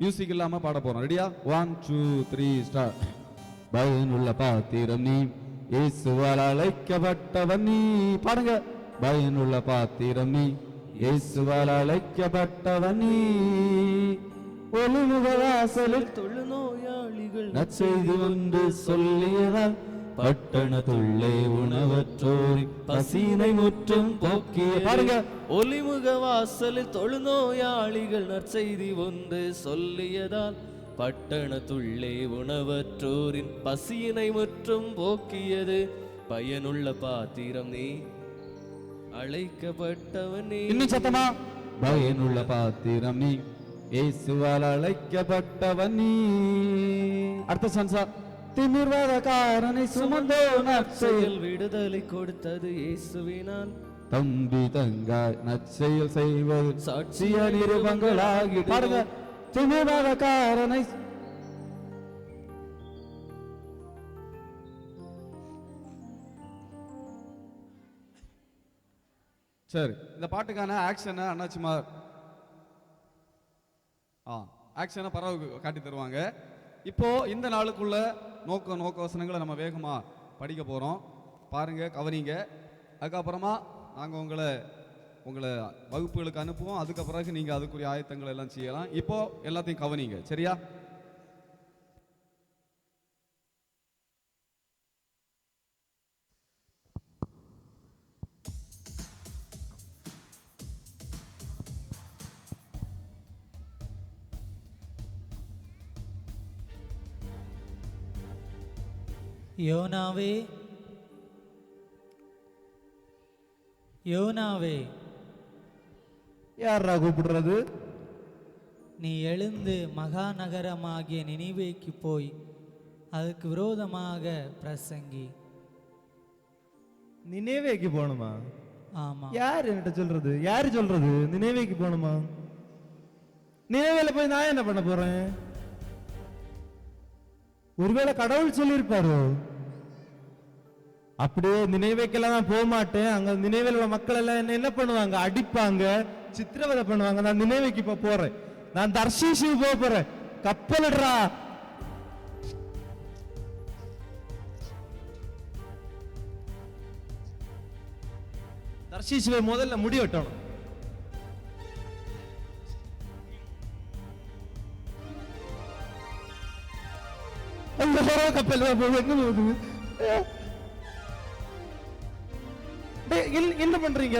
Music இல்லாம பாட போறோம். ரெடியா? 1 2 3 ஸ்டார்ட். பயனுள்ள பாத்திரம் நீ, இயேசுவால் அழைக்கப்பட்டவன் நீ. பாடுங்க. பயனுள்ள பாத்திரம் நீ, இயேசுவால் அழைக்கப்பட்டவன் நீ. ஒளிமுக வாசலில் தொழுநோயாளிகள் நற்செய்தி ஒன்று சொல்லியதால் பட்டணத்துள்ளே உணவற்றோரி பசினை முற்றும் போக்கிய. பாருங்க. ஒளிமுக வாசலில் தொழுநோயாளிகள் நற்செய்தி ஒன்று சொல்லியதால் பட்டணத்துள்ளே உணவற்றோரின் பசியினை முற்றும் போக்கியது. பயனுள்ள பாத்திரம் நீ, அழைக்கப்பட்டவன் நீ. இன்னும் சத்தமா. பயனுள்ள பாத்திரம் நீ, இயேசுவால் அழைக்கப்பட்டவன் நீ. அடுத்த சன்சா. திமிர்வாதக்காரனை சுமந்தோ நற்செயல் விடுதலை கொடுத்தது இயேசுவினால். தம்பி தங்காய் நற்செயல் செய்வது சாட்சிய நிருபங்களாகி. பாருங்க. திமிர்வாதக்காரனை சரி. இந்த பாட்டுக்கான ஆக்ஷனை அண்ணாச்சிமார் ஆக்ஷனை பரவ காட்டி தருவாங்க. இப்போ இந்த நாளுக்குள்ள நோக்க வசனங்களை நம்ம வேகமா படிக்க போறோம். பாருங்க, கவனிங்க. அதுக்கப்புறமா நாங்கள் உங்களை வகுப்புகளுக்கு அனுப்புவோம். அதுக்கு பிறகு நீங்க அதுக்குரிய ஆயத்தங்கள் எல்லாம் செய்யலாம். இப்போ எல்லாத்தையும் கவனிங்க. சரியா? யோனாவே, யோனாவே, யாரா கூப்பிடுறது? நீ எழுந்து மகாநகரமாகிய நினிவேக்கு போய் அதுக்கு விரோதமாக பிரசங்கி. நினைவேக்கு போகணுமா? ஆமா. யார் என்கிட்ட சொல்றது? யாரு சொல்றது நினைவேக்கு போகணுமா? நினைவேல போய் நான் என்ன பண்ண போறேன்? ஒருவேளை கடவுள் சொல்லியிருப்பாரோ? அப்படியே நினைவேக்கெல்லாம் நான் போக மாட்டேன். அங்க நினைவேல உள்ள மக்கள் எல்லாம் என்ன பண்ணுவாங்க? அடிப்பாங்க, சித்திரவதை பண்ணுவாங்க. நான் நினைவேக்கு இப்ப போறேன். நான் தர்ஷீஷுக்கு போக போறேன். கப்பலிடுறா. தர்ஷீஷுவை முதல்ல முடி வெட்டணும். அந்த கப்பல் என்ன பண்றீங்க?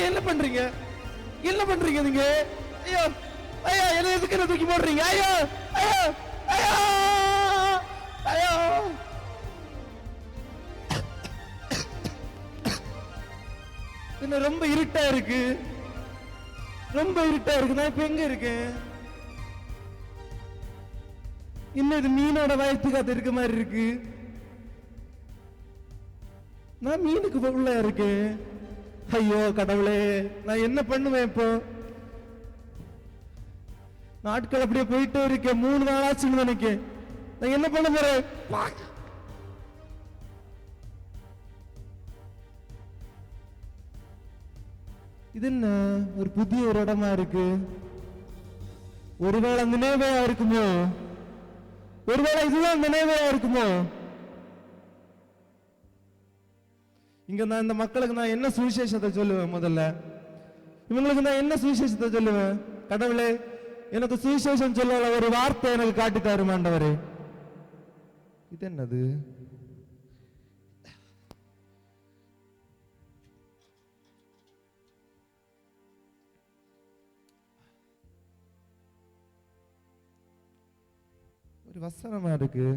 என்ன பண்றீங்க? என்ன பண்றீங்க நீங்க? ஐயோ ஐயா, என்ன எதுக்கு என்ன தூக்கி போடுறீங்க? ஐயோ ஐயோ ஐயோ ஐயோ. என்ன ரொம்ப இருட்டா இருக்கு, ரொம்ப இருட்டா இருக்கு. நான் இப்ப எங்க இருக்கேன்? இன்னும் இது மீனோட வயத்து காத்து இருக்க மாதிரி இருக்கு. நான் மீனுக்கு உள்ள இருக்கேன். ஐயோ கடவுளே, நான் என்ன பண்ணுவேன் இப்போ? நாட்கள் அப்படியே போயிட்டே இருக்கேன். 3 நாள் ஆச்சுன்னு நினைக்கேன். நான் என்ன பண்ண போறேன்? இது என்ன ஒரு புதிய ஒரு இடமா இருக்கு? ஒருவேளை நினைவையா இருக்குமோ? ஒருவேளை இதுதான் நினைவையா இருக்குமோ? இங்க நான் இந்த மக்களுக்கு நான் என்ன சுவிசேஷத்தை சொல்லுவேன்? முதல்ல இவங்களுக்கு நான் என்ன சுவிசேஷத்தை சொல்லுவேன்? கடவுளே, எனக்கு சுவிசேஷம் சொல்ல ஒரு வார்த்தை எனக்கு காட்டி தரும் ஆண்டவரே. இது என்னது? ஒரு வசனமா இருக்கு.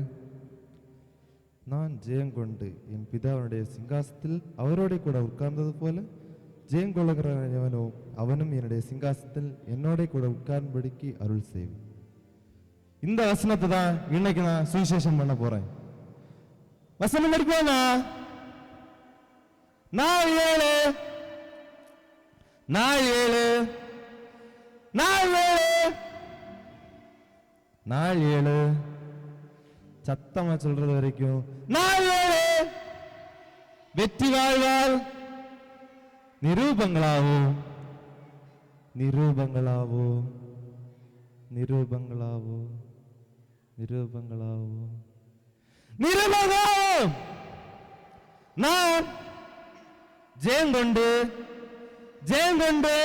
நான் ஜெயங்கொண்டு என் பிதாவுடைய சிங்காசத்தில் அவரோட கூட உட்கார்ந்தது போல ஜெயங்கொள்ளுகிறவன் எவனோ அவனும் என்னுடைய சிங்காசத்தில் என்னோட கூட உட்கார்ந்தபடிக்கு அருள் செய்வேன். இந்த வசனத்தை தான் இன்னைக்கு நான் சுவிசேஷம் பண்ண போறேன். வசனம் இருக்குமா? நாள் 7 நாள் 7 நாள் 7 நாள் 7 சத்தமா சொல்றது வரைக்கும் நாள் 7 வெற்றி வாழ்வால் நிரூபங்களாவோ நிரூபங்களாவோ நிரூபங்களாவோ நிரூபகம் நான் ஜெயங்கொண்டு ஜெயங்கொண்டு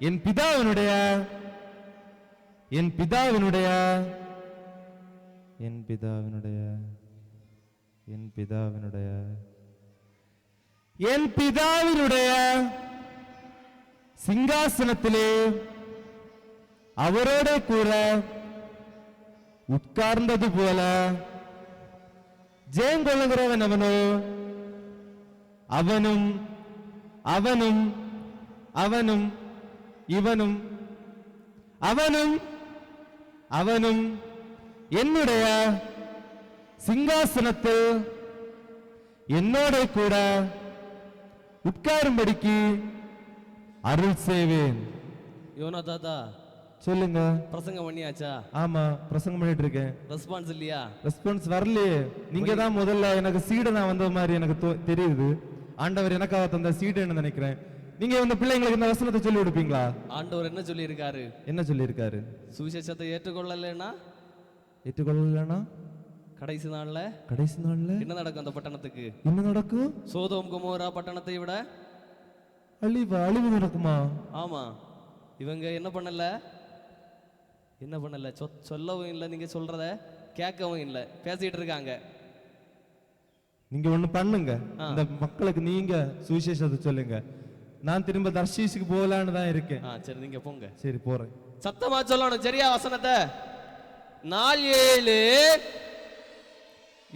என் பிதாவினுடைய என் பிதாவினுடைய என் பிதாவினுடைய என் பிதாவினுடைய என் பிதாவினுடைய சிங்காசனத்திலே அவரோட கூட உட்கார்ந்தது போல ஜெயங்கொள்ளுகிறவன் அவனோ அவனும் அவனும் அவனும் இவனும் அவனும் அவனும் என்னுடைய சிங்காசனத்தில் என்னோட கூட உட்காரும்படிக்கு அருள் செய்வேன். யோனா தாத்தா சொல்லுங்க. பிரசங்கம் பண்ணியாச்சா? ஆமா, பிரசங்கம் பண்ணிட்டு இருக்கேன். ரெஸ்பான்ஸ் இல்லையா? ரெஸ்பான்ஸ் வரலையே. நீங்க தான் முதல்ல எனக்கு சீடை நான் வந்த மாதிரி எனக்கு தெரியுது. ஆண்டவர் எனக்காக தந்த சீடுன்னு நினைக்கிறேன். நீங்க இந்த பிள்ளைங்களுக்கு இந்த வசனத்தை சொல்லி கொடுப்பீங்களா? ஆண்டவர் என்ன சொல்லி இருக்காரு? என்ன சொல்லி இருக்காரு? சுவிசேஷத்தை ஏற்றுக்கொள்ளலைன்னா ஏற்றுக்கொள்ளலனா கடைசி நாள்ல என்ன நடக்கும்? அந்த பட்டணத்துக்கு என்ன நடக்கும்? சோதோம் கொமோரா பட்டணத்தை விட அழிவு நடக்குமா? ஆமா. இவங்க என்ன பண்ணல சொல்லவும் இல்லை, நீங்க சொல்றத கேட்கவும் இல்லை, பேசிட்டு இருக்காங்க. நீங்க ஒண்ணு பண்ணுங்க, இந்த மக்களுக்கு நீங்க சுவிசேஷத்தை சொல்லுங்க. நான் திரும்ப தர்ஷீஸுக்கு போகலான்னு தான் இருக்கேன். சரி, நீங்க போங்க. சரி, போறேன். சத்தமா சொல்லணும் சரியா வசனத்தை. 4:7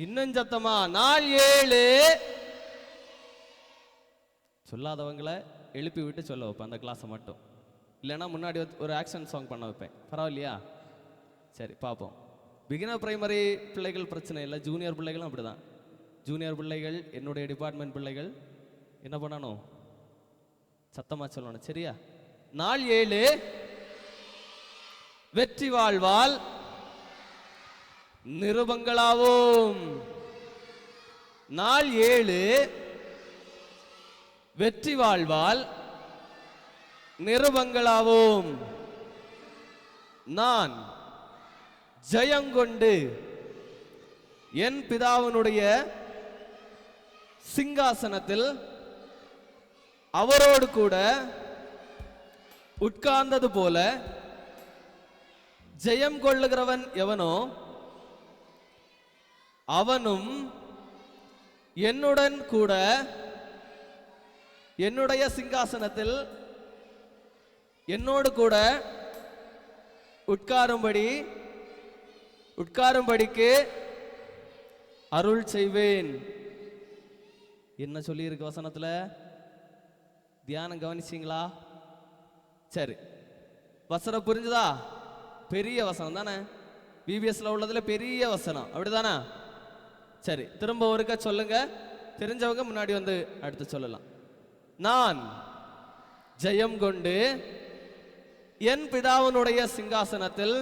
இன்னும் சத்தமா 4:7 சொல்லாதவங்களை எழுப்பி விட்டு சொல்ல வைப்பேன் அந்த கிளாஸை மட்டும். இல்லைன்னா முன்னாடி ஒரு ஆக்ஷன் சாங் பண்ண வைப்பேன். பரவாயில்லையா? சரி, பார்ப்போம். பிகினர் பிரைமரி பிள்ளைகள் பிரச்சனை இல்லை, ஜூனியர் பிள்ளைகளும் அப்படிதான். ஜூனியர் பிள்ளைகள், என்னுடைய டிபார்ட்மெண்ட் பிள்ளைகள் என்ன பண்ணணும்? சத்தமா சொல்லணும் சரியா? 4:7 வெற்றி வாழ்வால் நிருபங்களாவோம். 4:7 வெற்றி வாழ்வால் நிருபங்களாவோம். நான் ஜெயங்கொண்டு என் பிதாவினுடைய சிங்காசனத்தில் அவரோடு கூட உட்கார்ந்தது போல ஜெயம் கொள்ளுகிறவன் எவனோ அவனும் என்னுடன் கூட என்னுடைய சிங்காசனத்தில் என்னோடு கூட உட்காரும்படிக்கு அருள் செய்வேன். என்ன சொல்லி இருக்கு வசனத்துல? தியானம் கவனிச்சிங்களா? சரி, வசனம் புரிஞ்சுதா? பெரிய வசனம் தானே, பிபிஎஸ்ல உள்ளதுல பெரிய வசனம், அப்படிதானே? சரி, திரும்ப ஒருக்க சொல்லுங்க. தெரிஞ்சவங்க முன்னாடி வந்து அடுத்து சொல்லலாம். நான் ஜெயம் கொண்டு என் பிதாவினுடைய சிங்காசனத்தில்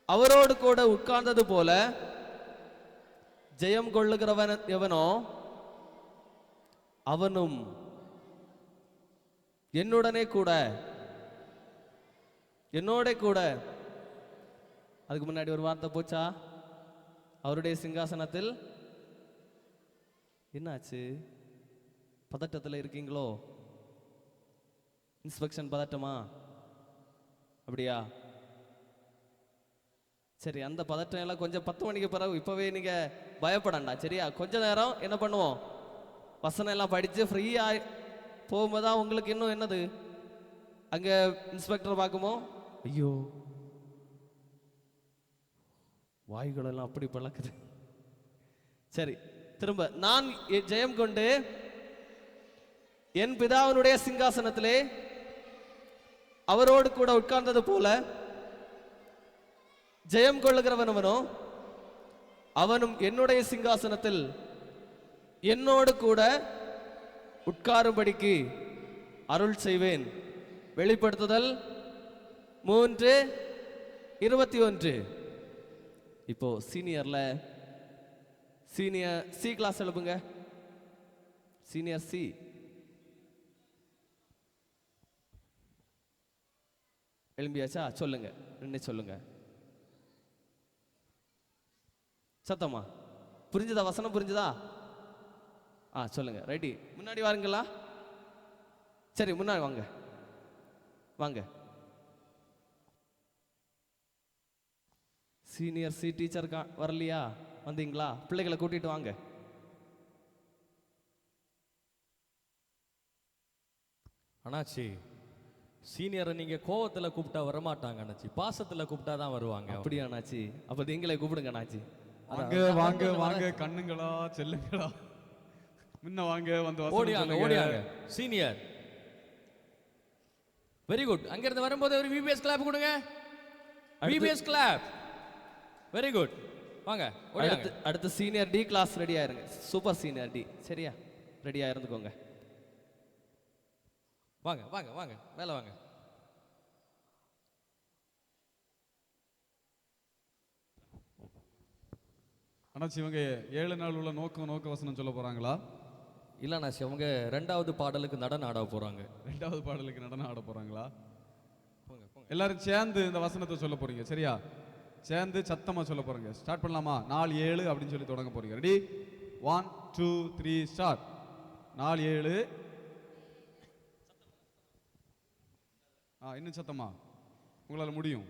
அவரோடு கூட உட்கார்ந்தது போல ஜெயம் கொள்ளுகிறவன் எவனோ அவனும் என்னோட கூட. அதுக்கு முன்னாடி ஒரு வார்த்தை போச்சா? அவருடைய சிங்காசனத்தில். என்னாச்சு? பதட்டத்தில் இருக்கீங்களோ? இன்ஸ்பெக்ஷன் பதட்டமா? அப்படியா? சரி, அந்த பதட்டம் எல்லாம் கொஞ்சம் 10 மணிக்கு பிறகு இப்பவே நீங்க பயப்படண்டா சரியா? கொஞ்ச நேரம் என்ன பண்ணுவோம், வசனம் எல்லாம் படிச்சு ஃப்ரீயா போகும்போதுதான் உங்களுக்கு இன்னும் என்னது, அங்க இன்ஸ்பெக்டர் பார்க்குமோ ஐயோ வாய்களெல்லாம் அப்படி பழக்குது. சரி, திரும்ப நான் ஜெயம் கொண்டு என் பிதாவினுடைய சிங்காசனத்திலே அவரோடு கூட உட்கார்ந்தது போல ஜெயம் கொள்ளுகிறவனவனோ அவனும் என்னுடைய சிங்காசனத்தில் என்னோடு கூட உட்காரும்படிக்கு அருள் செய்வேன். வெளிப்படுத்துதல் 3:21. இப்போ சீனியர் சி கிளாஸ் எழுப்புங்க. Senior C. எழும்பியாச்சா? சொல்லுங்க, நின்று சொல்லுங்க சத்தமா. புரிஞ்சுதா? வசனம் புரிஞ்சுதா? சொல்லுங்க. ரெடி? முன்னாடி வாருங்களா? சரி, முன்னாடி வாங்க வாங்க. சீனியர் சி டீச்சர் வரலையா? வந்தீங்களா? பிள்ளைகளை கூட்டிட்டு வாங்க. அண்ணாச்சி, சீனியரை நீங்க கோவத்துல கூப்பிட்டா வரமாட்டாங்க அண்ணாச்சி, பாசத்துல கூப்பிட்டா தான் வருவாங்க. அப்படியா அண்ணாச்சி? அப்ப நீங்களே கூப்பிடுங்க அண்ணாச்சி. வாங்க வாங்க வாங்க கண்ணுங்களா செல்லுங்களா, முன்ன வாங்க, வந்து ஓடியாங்க ஓடியாங்க. Senior very good. அங்க இருந்து வரும்போது ஒரு விபிஎஸ் கிளாப் கொடுங்க. VBS clap. Very good. வாங்க ஓடியாங்க. அடுத்து சீனியர் டி கிளாஸ் ரெடி ஆயிருங்க. சூப்பர் சீனியர் டி, சரியா? ரெடியா இருந்துக்கோங்க. வாங்க வாங்க வாங்க மேல வாங்க. அண்ணாச்சி, இவங்க 7 நாள் உள்ள நோக்க வசனம் சொல்ல போறாங்களா? இல்ல அண்ணாச்சி, அவங்க 2வது பாடலுக்கு நடனம் ஆட போறாங்க. 2வது பாடலுக்கு நடனம் ஆட போறாங்களா? போங்க போங்க. எல்லாரும் சேர்ந்து இந்த வசனத்தை சொல்ல போறீங்க, சரியா? சேர்ந்து சத்தமா சொல்ல போறீங்க. ஸ்டார்ட் பண்ணலாமா? 4 7 அப்படின்னு சொல்லி தொடங்க போறீங்க. ரெடி? 1 2 3 ஸ்டார்ட். 4 7. இன்னும் சத்தமா, உங்களால முடியும்.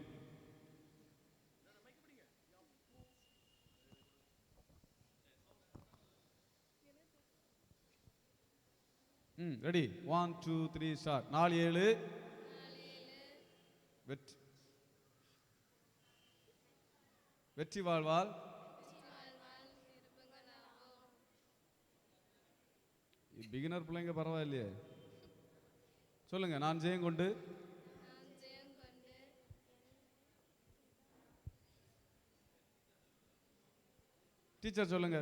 ரெடி? 1 2 3 ஸ்டார்ட். 4 7. வெற்றி வாழ்வாள். பிகினர் பிள்ளைங்க பரவாயில்லையே, சொல்லுங்க. நான் ஜெயம் கொண்டு டீச்சர் சொல்லுங்க.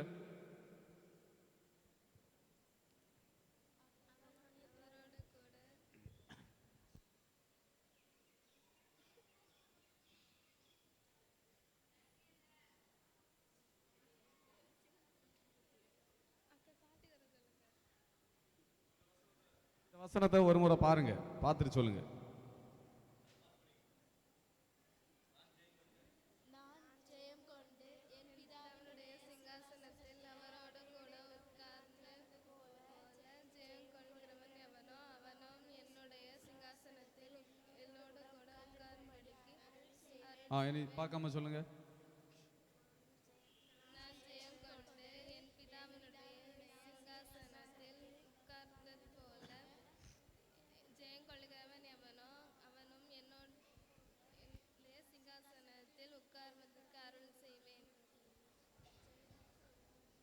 வசனத்தை ஒரு முறை பாருங்க, பார்த்துட்டு சொல்லுங்க. இனி பார்க்காம சொல்லுங்க.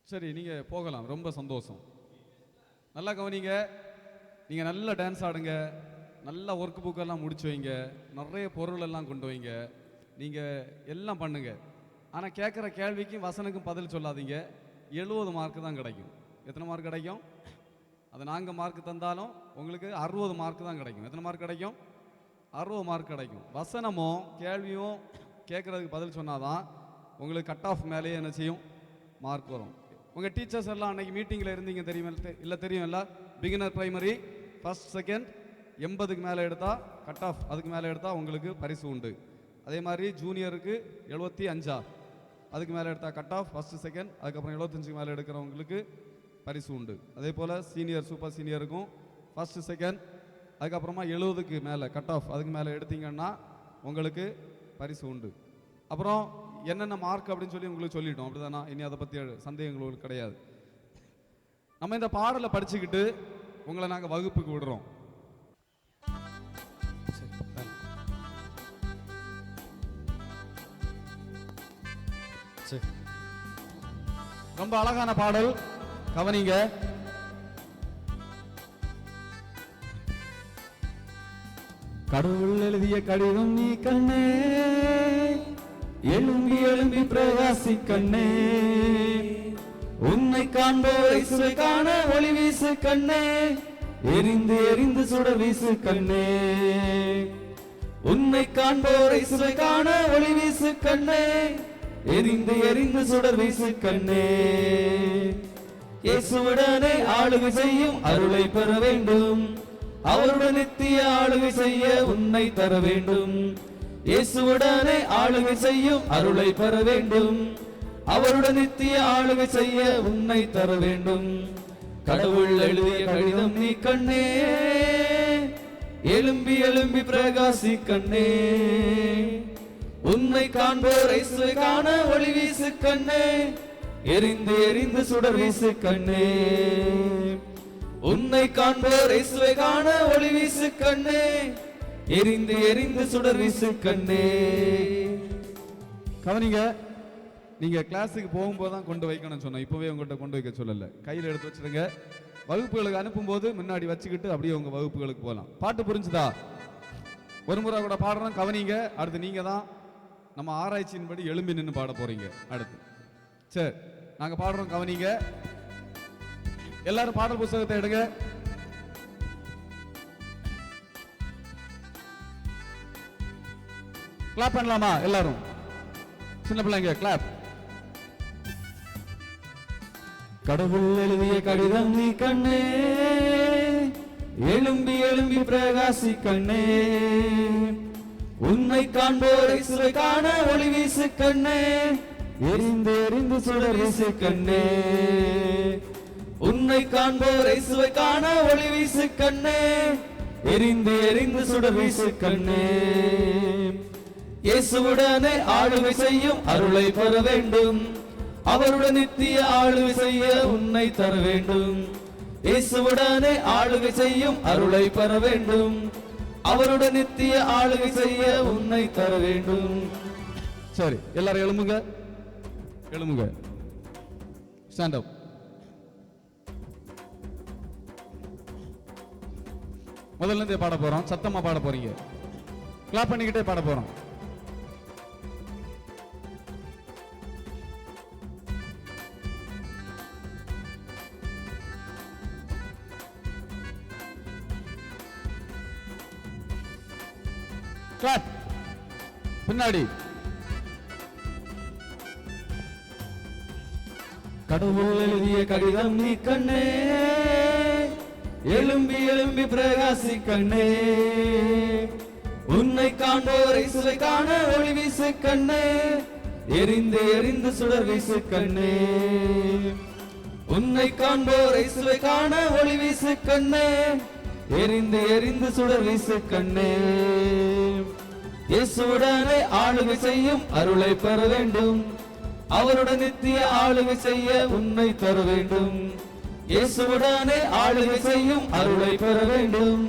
சரி, நீங்க போகலாம். ரொம்ப சந்தோஷம். நல்லா கவனிங்க. நீங்க நல்ல டான்ஸ் ஆடுங்க, நல்ல ஒர்க் புக்கெல்லாம் முடிச்சு வைங்க, நிறைய பொருள் எல்லாம் கொண்டு வைங்க, நீங்க எல்லாம் பண்ணுங்க. ஆனா கேட்குற கேள்விக்கும் வசனுக்கும் பதில் சொல்லாதீங்க. 70 மார்க் தான் கிடைக்கும். எத்தனை மார்க் கிடைக்கும்? அது நாங்கள் மார்க் தந்தாலும் உங்களுக்கு 60 மார்க் தான் கிடைக்கும். எத்தனை மார்க் கிடைக்கும்? 60 மார்க் கிடைக்கும். வசனமும் கேள்வியும் கேட்குறதுக்கு பதில் சொன்னாதான் உங்களுக்கு கட் ஆஃப் மேலேயே என்ன செய்யும்? மார்க் வரும். உங்கள் டீச்சர்ஸ் எல்லாம் அன்னைக்கு மீட்டிங்கில் இருந்தீங்க தெரியுமா? இல்லை, தெரியும்ல? பிகினர் பிரைமரி ஃபர்ஸ்ட் செகண்ட் 80க்கு மேலே எடுத்தால் கட் ஆஃப், அதுக்கு மேலே எடுத்தால் உங்களுக்கு பரிசு உண்டு. அதே மாதிரி ஜூனியருக்கு 75, அதுக்கு மேலே எடுத்தால் கட் ஆஃப் ஃபர்ஸ்ட் செகண்ட், அதுக்கப்புறம் 75க்கு மேலே எடுக்கிறவங்களுக்கு பரிசு உண்டு. அதே போல் சீனியர் சூப்பர் சீனியருக்கும் ஃபர்ஸ்ட் செகண்ட், அதுக்கப்புறமா 70க்கு மேலே கட் ஆஃப், அதுக்கு மேலே எடுத்தீங்கன்னா உங்களுக்கு பரிசு உண்டு. அப்புறம் என்னென்ன மார்க் அப்படின்னு சொல்லி உங்களுக்கு சொல்லிட்டோம், அப்படிதானா? இனி அதை பற்றி சந்தேகங்கள் உங்களுக்கு கிடையாது. நம்ம இந்த பாடலை படிச்சுக்கிட்டு உங்களை நாங்கள் வகுப்புக்கு விடுறோம். ரொம்ப அழகான பாடல், கவனிங்க. கடவுள் எழுதிய கடிதம் நீ கண்ணே, எழும்பி எழும்பி பிரகாசி கண்ணே, உன்னை காண்போரை சுவை காண ஒளி வீசு கண்ணே, எரிந்து எரிந்து சுட வீசு கண்ணே, உன்னை காண்போரை சுவை காண ஒளி வீசு கண்ணே, எரிந்து எரிந்து சுடர் வீசு கண்ணே, இயேசுவுடனே ஆளுகை செய்யும் அருளை பெற வேண்டும், அவருடன் நித்திய ஆளுகை செய்ய உன்னை தர வேண்டும். இயேசுவுடனே ஆளுகை செய்யும் அருளை பெற வேண்டும். அவருடன் நித்திய ஆளுகை செய்ய உன்னை தர வேண்டும். கடவுள் எழுதிய கடிதம் நீ கண்ணே, எழும்பி எழும்பி பிரகாசி கண்ணே. உன்னை காண்போர் இயேசுவை காண ஒளி வீசு கண்ணே, எரிந்து எரிந்து சுடர் வீசு கண்ணே. உன்னை காண்போர் இயேசுவை காண ஒளி வீசு கண்ணே, எரிந்து எரிந்து சுடர் வீசு கண்ணே. கவனிங்க, நீங்க கிளாஸுக்கு போகும்போது தான் கொண்டு வைக்கணும்னு சொன்னோம். இப்பவே உங்கள்கிட்ட கொண்டு வைக்க சொல்லல, கையில் எடுத்து வச்சிருங்க. வகுப்புகளுக்கு அனுப்பும்போது முன்னாடி வச்சுக்கிட்டு அப்படியே உங்க வகுப்புகளுக்கு போகலாம். பாட்டு புரிஞ்சுதா? ஒரு முறை கூட பாடுறோம், கவனிங்க. அடுத்து நீங்க தான் நம்ம ஆராய்ச்சியின்படி எழும்பி நின்று பாட போறீங்க. அடுத்து சரி, நாங்க பாடுறோம், கவனிங்க. எல்லாரும் பாடல் புத்தகத்தை எடுங்க. கிளாப் பண்ணலாமா எல்லாரும்? சின்ன பிள்ளைங்க கிளாப். கடவுள் எழுதிய கடிதம் நீ கண்ணே, எழும்பி எழும்பி பிரகாசி கண்ணே. உன்னை காண்போர் இயேசுவை காண ஒளி வீசு கண்ணே, எரிந்து எரிந்து சுடர் வீசு கண்ணே. உன்னை காண்போர் இயேசுவை காண ஒளி வீசு கண்ணே, எரிந்து எரிந்து சுடர் வீசு கண்ணே. இயேசுவுடனே ஆளுகை செய்யும் அருளை பெற வேண்டும். அவருடன் நித்திய ஆளுகை செய்ய உன்னை தர வேண்டும். இயேசுவுடனே ஆளுகை செய்யும் அருளை பெற வேண்டும். அவருடன் நித்திய ஆளுகை செய்ய உன்னை தர வேண்டும். சரி, எல்லாரும் எழும்புங்க, எழும்புங்க. Stand up. முதல்ல இருந்தே பாட போறோம், சத்தமா பாட போறீங்க. கிளாப் பண்ணிக்கிட்டே பாட போறோம். கிளாப். பின்னாடி. கடவுள் எழுதிய கடிதம் நீ கண்ணே, எழும்பி எழும்பி பிரகாசி கண்ணே. உன்னை காண்போர் இயேசுவை காண ஒளி வீசு கண்ணே, எரிந்து எரிந்து சுடர் வீசு கண்ணே. உன்னை காண்போர் இயேசுவை காண ஒளி வீசு கண்ணே, எரிந்து எரிந்து சுடர் வீசு கண்ணே. இயேசுவுடனே ஆளுகை செய்யும் அருளை பெற வேண்டும். அவருடன் நித்திய ஆளுகை செய்ய உன்னை தர வேண்டும். இயேசுவுடனே ஆளுகை செய்யும் அருளை பெற வேண்டும்.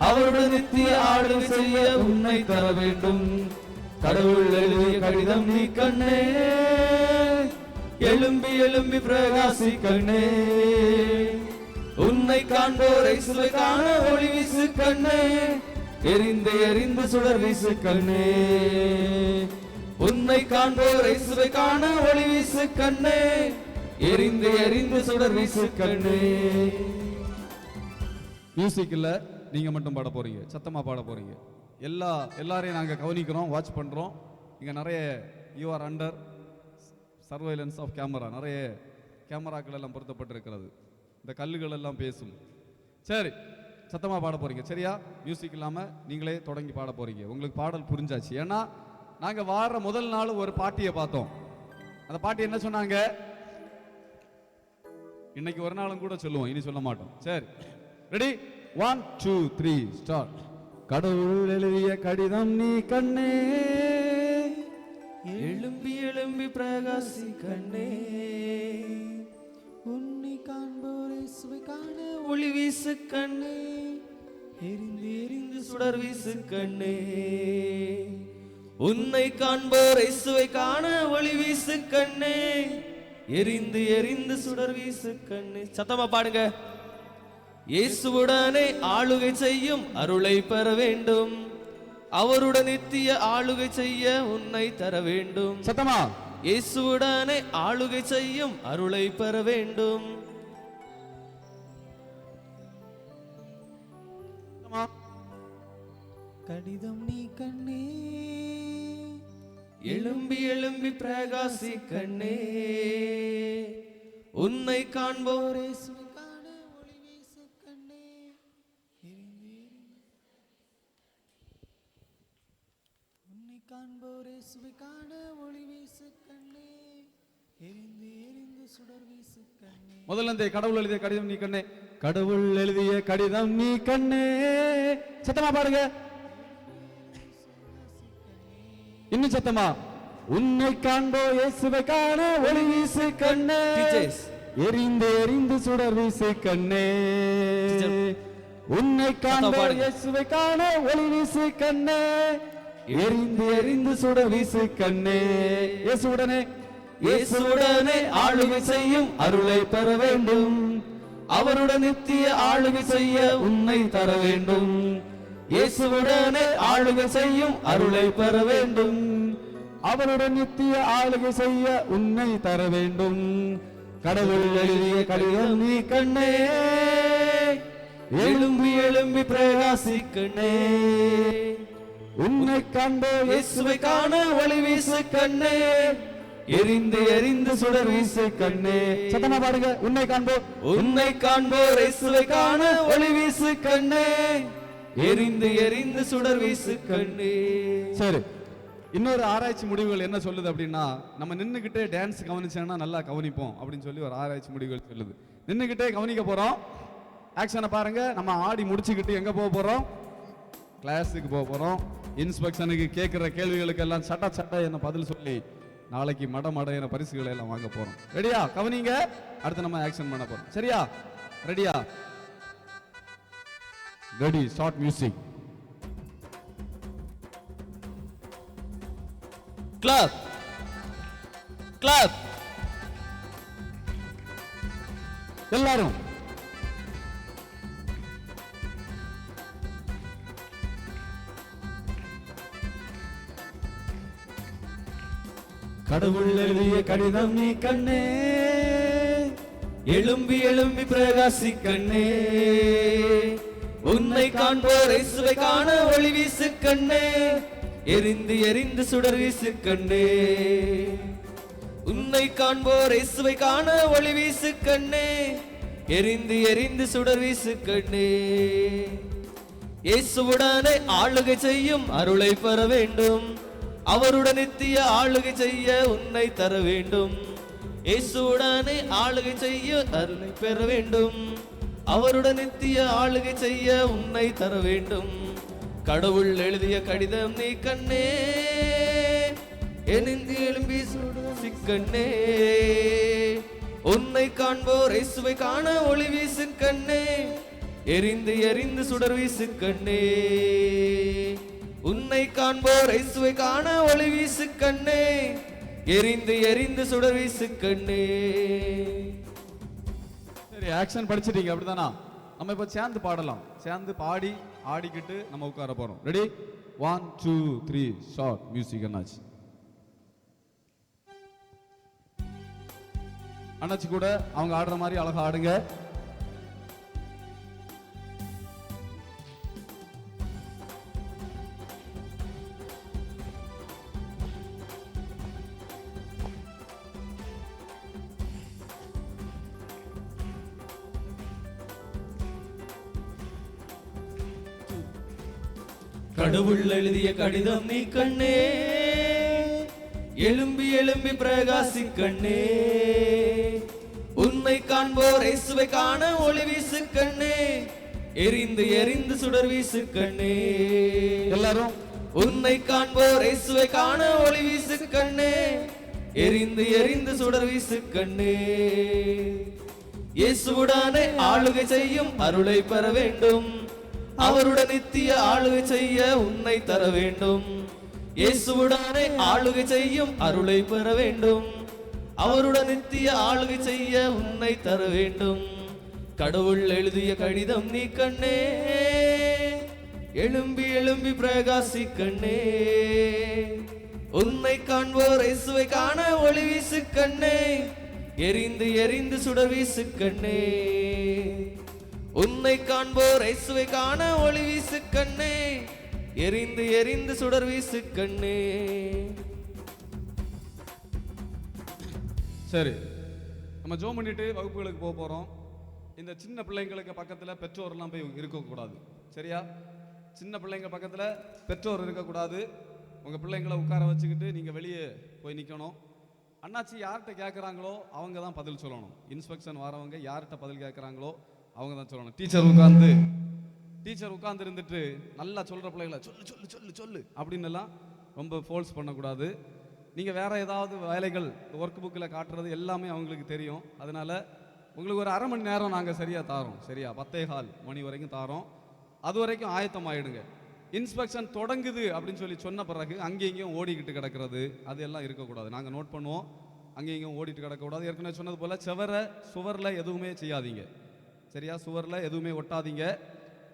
அவருடன் நித்திய ஆளுகை செய்ய உன்னை தர வேண்டும். கடவுள் எழுதிய கடிதம் நீ கண்ணே, எழும்பி எழும்பி பிரகாசி கண்ணே. உன்னை காண்போர் இயேசுவை காண ஒளி வீசு கண்ணே, எரிந்து எரிந்து சுடர் வீசு கண்ணே. உன்னை காண்போர் இயேசுவை காண ஒளி வீசு கண்ணே, எரிந்து எரிந்து சுடர் வீசு கண்ணே. மியூசிக் இல்ல, நீங்க மட்டும் பாட போறீங்க, சத்தமா பாட போறீங்க. எல்லாரையும் நாங்க கவனிக்கிறோம், வாட்ச் பண்றோம். இங்க நிறைய you are under surveillance of camera, நிறைய கேமராக்கள் எல்லாம் பொருத்தப்பட்டிருக்கிறது. இந்த கல்லுகள் எல்லாம் பேசும். சரி, சத்தமா பாட போறீங்க, சரியா? மியூசிக் இல்லாம நீங்களே தொடங்கி பாட போறீங்க. உங்களுக்கு பாடல் புரிஞ்சாச்சு. ஏன்னா நாங்க வார முதல் நாள் ஒரு பாட்டியை பார்த்தோம். அந்த பாட்டி என்ன சொன்னாங்க? இன்னைக்கு ஒரு நாளும் கூட சொல்லுவோம், இனி சொல்ல மாட்டோம். சரி, ரெடி? 1 2 3 ஸ்டார்ட். கடவுள் எழுதிய கடிதம் நீ கண்ணே, எழும்பி எழும்பி பிரகாசி கண்ணே. உன்னை காண்போர் இயேசுவை காண ஒளி வீசு கண்ணே, எரிந்து எரிந்து சுடர் வீசு கண்ணே. உன்னை காண்போர் இயேசுவை காண ஒளி வீசு கண்ணே, எரிந்து எரிந்து சுடர் வீசு கண்ணே. சத்தமா பாடுங்க. இயேசுவுடனே ஆளுகை செய்யும் அருளை பெற வேண்டும். அவருடன் நித்திய ஆளுகை செய்ய உன்னை தர வேண்டும். சத்தமா. இயேசுவுடனே ஆளுகை செய்யும் அருளை பெற வேண்டும். கடிதம் நீ கண்ணே, எழும்பி எழும்பி பிரகாசி கண்ணே. உன்னை காண்போர் இயேசுவை காண ஒளி வீசு கண்ணே, எரிந்து காண்போர் இயேசுவை காண ஒளி வீசு கண்ணே எரிந்து எரிந்து சுடர் வீசு கண்ணே. முதல்ல இந்த கடவுள் எழுதிய கடிதம் நீ கண்ணே. கடவுள் எழுதிய கடிதம் நீ கண்ணே. சத்தமா பாருங்க, இன்னும் சத்தமா. உன்னை காண்போ இயேசுவை காண ஒளி வீசு கண்ணே. Teachers. எரிந்து எரிந்து சுடர் வீசு கண்ணே. உன்னை காண்போ இயேசுவை காண ஒளி வீசு கண்ணே. எரிந்து எரிந்து சுடர் வீசு கண்ணே. இயேசுவுடனே இயேசுவுடனே ஆளுகை செய்யும் அருளை பெற வேண்டும். அவருடன் நித்திய ஆளுகை செய்ய உன்னை தர வேண்டும். இயேசுவுடனே ஆளுகை செய்யும் அருளை பெற வேண்டும். அவருடன் நித்திய ஆளுகை செய்ய உன்னை தர வேண்டும். கடவுள் எழுதிய கடிதம் நீ கண்ணே. எழும்பி எழும்பி பிரகாசி கண்ணே. உன்னை காண்போ இயேசுவை காண ஒளி வீசு கண்ணே. எரிந்து எரிந்து சுடர் வீசு கண்ணே. சத்தமா பாருங்க, உன்னை காண்போ. உன்னை காண்போர் இயேசுவை காண ஒளி வீசு கண்ணே. எரிந்து எரிந்து சுடர் வீசு கண்ணே. சரி, இன்னொரு ஆராய்ச்சி முடிவுகள் என்ன சொல்லுது அப்படின்னா, நம்ம நின்னுக்கிட்டே டான்ஸ் கவனிச்சோம்னா நல்லா கவனிப்போம் அப்படின்னு சொல்லி ஒரு ஆராய்ச்சி முடிவுகள் சொல்லுது. நின்னுக்கிட்டே கவனிக்க போறோம். ஆக்ஷனை பாருங்க. நம்ம ஆடி முடிச்சுக்கிட்டு எங்க போக போறோம்? கிளாஸுக்கு போக போறோம். இன்ஸ்பெக்ஷனுக்கு கேட்கிற கேள்விகளுக்கு எல்லாம் சட்ட என்ன பதில் சொல்லி நாளைக்கு மட என பரிசுகளை எல்லாம் வாங்க போறோம். ரெடியா? கவனிங்க. அடுத்து நம்ம ஆக்ஷன் பண்ண போறோம். சரியா? ரெடியா? Ready, start music. Clap clap. எல்லாரும் கடவுள் எழுதிய கடிதம் நீ கண்ணே. எழும்பி எழும்பி பிரகாசி கண்ணே. உன்னை காண்போர் இயேசுவை காண ஒளி வீசு கண்ணே. எரிந்து எரிந்து சுடர் வீசு கண்ணே. உன்னை காண்போர் இயேசுவை காண ஒளி வீசு கண்ணே. எரிந்து எரிந்து சுடர் வீசு கண்ணே. இயேசுவுடனே ஆளுகை செய்யும் அருளை பெற வேண்டும். அவருடன் நித்திய ஆளுகை செய்ய உன்னை தர வேண்டும். இயேசுவுடனே ஆளுகை செய்ய அருளை பெற வேண்டும். அவருடன் நித்திய ஆளுகை செய்ய உன்னை தர வேண்டும். கடவுள் எழுதிய கடிதம் நீ கண்ணே. எரிந்து எழும்பி சுடர் கண்ணே. உன்னை காண்போர் இயேசுவை காண ஒளி வீசு கண்ணே. எரிந்து எரிந்து சுடர் வீசு கண்ணே. உன்னை காண்போர் இயேசுவை காண ஒளி வீசு கண்ணே. எரிந்து எரிந்து சுடர் வீசு கண்ணே. சரி, ஆக்ஷன் படிச்சிட்டீங்க அப்படிதானா? நம்ம இப்ப சேர்ந்து பாடலாம். சேர்ந்து பாடி ஆடிக்கிட்டு நம்ம உட்கார போறோம். ரெடி? 1 2 3 short music. அண்ணாச்சி கூட அவங்க ஆடுற மாதிரி அழகா ஆடுங்க. கடவுள் எழுதிய கடிதம் நீ கண்ணே. எழும்பி எழும்பி பிரகாசி கண்ணே. உன்னை காண்போர் இயேசுவை காண ஒளி வீசு கண்ணே. எரிந்து எரிந்து சுடர் வீசு கண்ணே. எல்லாரும் உன்னை காண்போர் இயேசுவை காண ஒளி வீசு கண்ணே. எரிந்து எரிந்து சுடர் வீசு கண்ணே. இயேசுவுடனே ஆளுகை செய்யும் அருளை பெற வேண்டும். அவருடன் நித்திய ஆளுகை செய்ய உன்னை தர வேண்டும். இயேசுவுடனே ஆளுகை செய்யும் அருளை பெற வேண்டும். அவருடன் நித்திய ஆளுகை செய்ய உன்னை தர வேண்டும். கடவுள் எழுதிய கடிதம் நீ கண்ணே. எழும்பி எழும்பி பிரகாசி கண்ணே. உன்னை காண்போர் இயேசுவை காண ஒளி வீசு கண்ணே. எரிந்து எரிந்து சுடர் வீசு கண்ணே. உன்னை காண்போர் இயேசுவை காண ஒளி வீசு கண்ணே. எரிந்து எரிந்து சுடர் வீசு கண்ணே. சரி, நம்ம ஜோம் பண்ணிட்டு வகுப்புகளுக்கு போக போறோம். இந்த சின்ன பிள்ளைங்களுக்கு பக்கத்துல பெற்றோர் எல்லாம் போய் இருக்கக்கூடாது. சரியா? சின்ன பிள்ளைங்க பக்கத்துல பெற்றோர் இருக்கக்கூடாது. உங்கள் பிள்ளைங்களை உட்கார வச்சுக்கிட்டு நீங்கள் வெளியே போய் நிற்கணும். அண்ணாச்சி யார்கிட்ட கேட்குறாங்களோ அவங்க தான் பதில் சொல்லணும். இன்ஸ்பெக்ஷன் வரவங்க யார்கிட்ட பதில் கேட்குறாங்களோ அவங்க தான் சொல்லணும். டீச்சர் உட்கார்ந்து இருந்துட்டு நல்லா சொல்கிற பிள்ளைகளை சொல்லு சொல்லு சொல்லு சொல்லு அப்படின்னு எல்லாம் ரொம்ப ஃபோர்ஸ் பண்ணக்கூடாது. நீங்கள் வேறு ஏதாவது வேலைகள் ஒர்க் புக்கில் காட்டுறது எல்லாமே அவங்களுக்கு தெரியும். அதனால் உங்களுக்கு ஒரு அரை மணி நேரம் நாங்கள் சரியாக தாரோம். சரியா 10:15 மணி வரைக்கும் தாரோம். அது வரைக்கும் ஆயத்தமாயிடுங்க. இன்ஸ்பெக்ஷன் தொடங்குது அப்படின்னு சொல்லி சொன்ன பிறகு அங்கேயும் இங்கேயும் ஓடிக்கிட்டு கிடக்கிறது அது எல்லாம் இருக்கக்கூடாது. நாங்கள் நோட் பண்ணுவோம். அங்கேயும் இங்கேயும் ஓடிட்டு கிடக்கக்கூடாது. ஏற்கனவே சொன்னது போல் சுவரில் எதுவுமே செய்யாதீங்க. சரியா, சுவரில் எதுவுமே ஒட்டாதீங்க.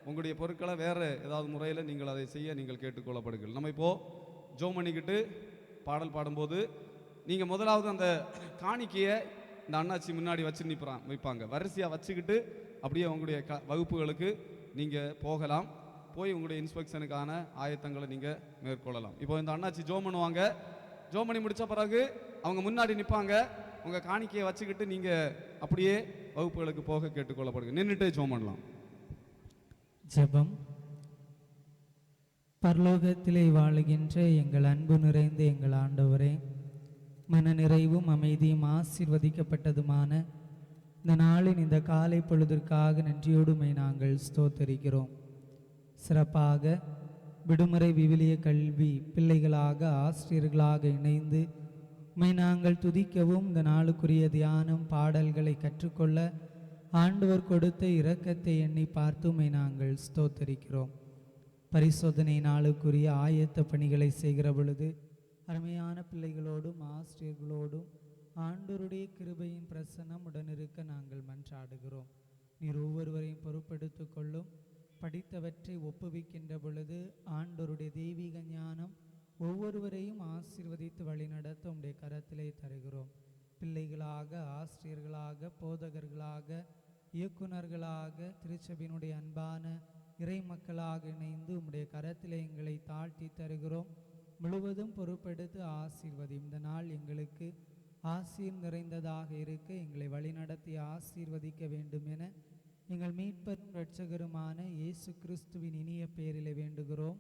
உங்களுடைய பொருட்களை வேறு ஏதாவது முறையில் நீங்கள் அதை செய்ய நீங்கள் கேட்டுக்கொள்ளப்படுங்கள். நம்ம இப்போது ஜோம் பண்ணிக்கிட்டு பாடல் பாடும்போது நீங்கள் முதலாவது அந்த காணிக்கையை இந்த அண்ணாச்சி முன்னாடி வச்சு வைப்பாங்க. வரிசையாக வச்சுக்கிட்டு அப்படியே உங்களுடைய வகுப்புகளுக்கு நீங்கள் போகலாம். போய் உங்களுடைய இன்ஸ்பெக்ஷனுக்கான ஆயத்தங்களை நீங்கள் மேற்கொள்ளலாம். இப்போ இந்த அண்ணாச்சி ஜோம் பண்ணுவாங்க. ஜோம் பண்ணி முடித்த பிறகு அவங்க முன்னாடி நிற்பாங்க. உங்கள் காணிக்கையை வச்சுக்கிட்டு நீங்கள் அப்படியே வகுப்புகளுக்கு போக கேட்டுக்கொள்ளப்படுங்க. நின்றுட்டு ஜோம் பண்ணலாம். ஜெபம். பரலோகத்திலே வாழுகின்ற எங்கள் அன்பு நிறைந்த எங்கள் ஆண்டவரே, மன நிறைவும் அமைதியும் ஆசீர்வதிக்கப்பட்டதுமான இந்த நாளின் இந்த காலை பொழுதிற்காக நன்றியோடுமை நாங்கள் ஸ்தோத்தரிக்கிறோம். சிறப்பாக விடுமுறை விவிலிய கல்வி பிள்ளைகளாக ஆசிரியர்களாக இணைந்து உம்மை நாங்கள் துதிக்கவும் இந்த நாளுக்குரிய தியானம் பாடல்களை கற்றுக்கொள்ள ஆண்டவர் கொடுத்த இரக்கத்தை எண்ணி பார்த்து உம்மை நாங்கள் ஸ்தோத்தரிக்கிறோம். பரிசோதனை நாளுக்குரிய ஆயத்த பணிகளை செய்கிற பொழுது அருமையான பிள்ளைகளோடும் ஆசிரியர்களோடும் ஆண்டவருடைய கிருபையின் பிரசன்னம் உடனிருக்க நாங்கள் மன்றாடுகிறோம். நீர் ஒவ்வொருவரையும் பொறுப்பெடுத்து கொள்ளும். படித்தவற்றை ஒப்புவிக்கின்ற பொழுது ஆண்டவருடைய தெய்வீக ஞானம் ஒவ்வொருவரையும் ஆசீர்வதித்து வழிநடத்த உம்முடைய கரத்திலே தருகிறோம். பிள்ளைகளாக, ஆசிரியர்களாக, போதகர்களாக, இயக்குநர்களாக, திருச்சபையினுடைய அன்பான இறை மக்களாக இணைந்து உம்முடைய கரத்திலே எங்களை தாழ்த்தி தருகிறோம். முழுவதும் பொறுப்பெடுத்து ஆசீர்வதி. இந்த நாள் எங்களுக்கு ஆசீர் நிறைந்ததாக இருக்க எங்களை வழிநடத்தி ஆசீர்வதிக்க வேண்டும் என எங்கள் மீட்பரும் இரட்சகருமான இயேசு கிறிஸ்துவின் இனிய பெயரிலே வேண்டுகிறோம்.